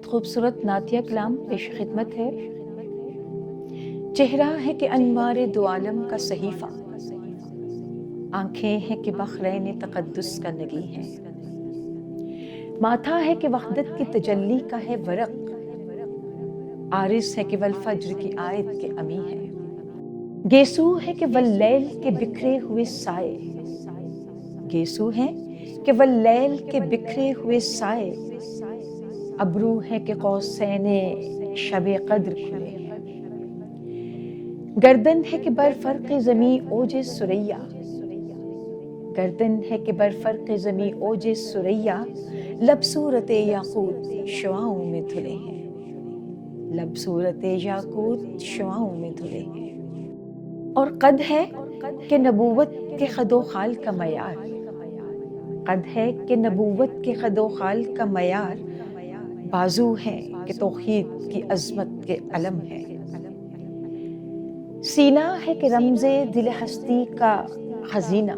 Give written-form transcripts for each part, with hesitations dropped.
بہت خوبصورت نعتیہ کلام پیش خدمت ہے۔ چہرہ ہے کہ انوار دو عالم کا صحیفہ، آنکھیں ہیں کہ بحرین تقدس کا نگی ہے، ماتھا ہے کہ وحدت کی تجلی کا ہے ورق، عارض ہے کہ والفجر کی آیت کے امی ہے، گیسو ہے کہ واللیل کے بکھرے ہوئے سائے، گیسو ہے کہ واللیل کے بکھرے ہوئے سائے، ابرو ہے کہ قوسین شب قدر کھلے ہیں، گردن ہے کہ برفرق زمیں اوج ثریا، گردن ہے کہ برفرق زمیں اوج ثریا، لب صورت یاقوت شعاؤں میں دھلے ہیں، لب صورت یاقوت شعاؤں میں دھلے ہیں، اور قد ہے کہ نبوت کے خد و خال کا معیار، قد ہے کہ نبوت کے خد و خال کا معیار، بازو ہے کہ توحید کی عظمت کے علم ہے، سینہ ہے کہ رمز دل ہستی کا خزینہ،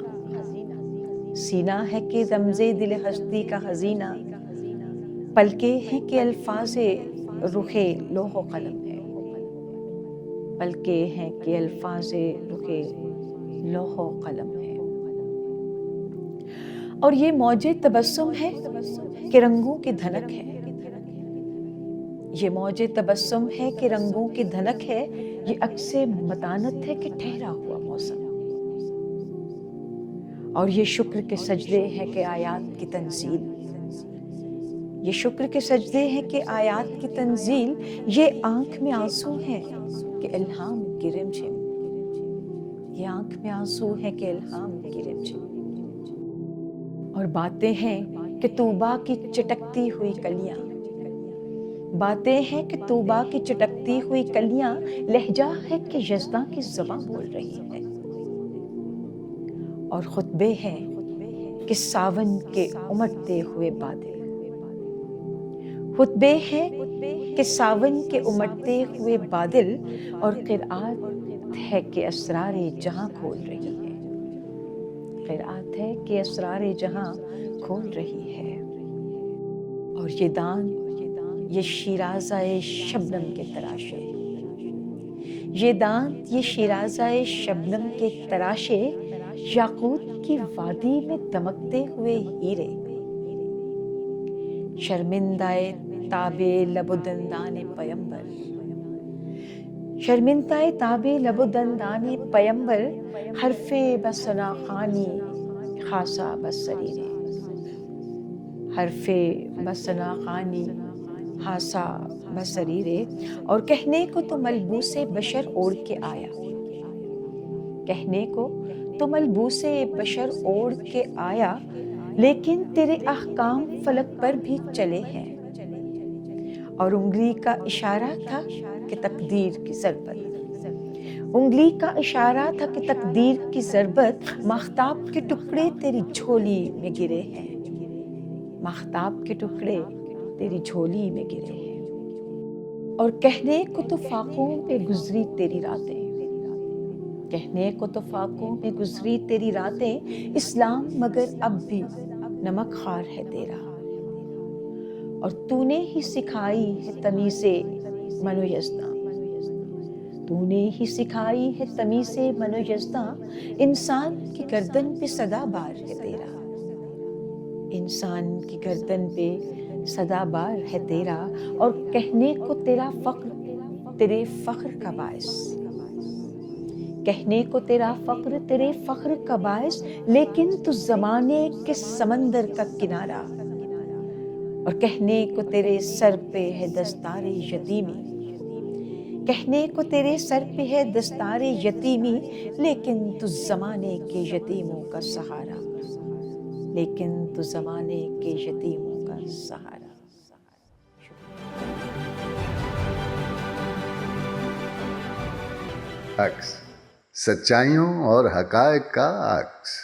سینہ ہے کہ رمز دل ہستی کا خزینہ، پلکیں ہیں کہ الفاظ رخ لوح و قلم ہے، پلکیں ہیں کہ الفاظ رخ لوح و قلم ہے، اور یہ موج تبسم ہے کہ رنگوں کی دھنک ہے، یہ موج تبسم ہے کہ رنگوں کی دھنک ہے، یہ عکس متانت ہے کہ ٹھہرا ہوا موسم، اور یہ شکر کے سجدے ہے کہ آیات کی تنزیل، یہ شکر کے سجدے ہیں کہ آیات کی تنزیل، یہ آنکھ میں آنسو ہے کہ الہام کی رمجھم، یہ آنکھ میں آنسو ہے کہ الہام کی رمجھم، اور باتیں ہیں کہ طوبیٰ کی چٹکتی ہوئی کلیاں، باتیں ہیں کہ طوبیٰ کی چٹکتی ہوئی کلیاں، لہجہ ہے کہ یزداں کی زباں بول رہی ہے، اور خطبے ہیں کہ ساون کے امٹتے ہوئے بادل، خطبے ہیں کہ ساون کے امٹتے ہوئے بادل، اور قرآت ہے کہ اسرار جہاں کھول رہی ہے، قرآت ہے کہ اسرار جہاں کھول رہی ہے، اور یہ دان یہ شیرازہ شبنم کے تراشے، یہ دانت یہ شیرازہ شبنم کے تراشے، یاقوت کی وادی میں دمکتے ہوئے ہیرے، شرمندہ تاب لب و دندان پیمبر، شرمندہ تاب لب و دندان پیمبر، حرف بثنا خوانی خاصہ بسریرے، حرف بثنا خوانی خاصہ بسریرے، اور کہنے کو تو ملبوس بشر اوڑھ کے آیا، کہنے کو تو ملبوس بشر اوڑھ کے آیا، لیکن تیرے احکام فلک پر بھی چلے ہیں، اور انگلی کا اشارہ تھا کہ تقدیر کی ضربت، انگلی کا اشارہ تھا کہ تقدیر کی ضربت، ماختاب کے ٹکڑے تیری جھولی میں گرے ہیں، ماختاب کے ٹکڑے تیری جھولی میں گرے ہیں، اور کہنے کو تو فاقوں پہ گزری تیری راتیں، کہنے کو تو فاقوں میں گزری تیری راتیں، اسلام مگر اب بھی نمک خوار ہے تیرا، اور تو نے ہی سکھائی ہے تمیز من و یزداں، تو نے ہی سکھائی ہے تمیز من و یزداں، انسان کی گردن پہ صدا بار ہے تیرا، انسان کی گردن پہ صدا بار ہے تیرا، اور کہنے کو تیرا فقر تیرے فخر کا باعث، کہنے کو تیرا فقر تیرے فخر کا باعث، لیکن تو زمانے کے سمندر کا کنارہ، اور کہنے کو تیرے سر پہ ہے دستار یتیمی، کہنے کو تیرے سر پہ ہے دستار یتیمی، لیکن تو زمانے کے یتیموں کا سہارا، لیکن تو زمانے کے یتیموں کا سہارا۔ عکس، سچائیوں اور حقائق کا عکس۔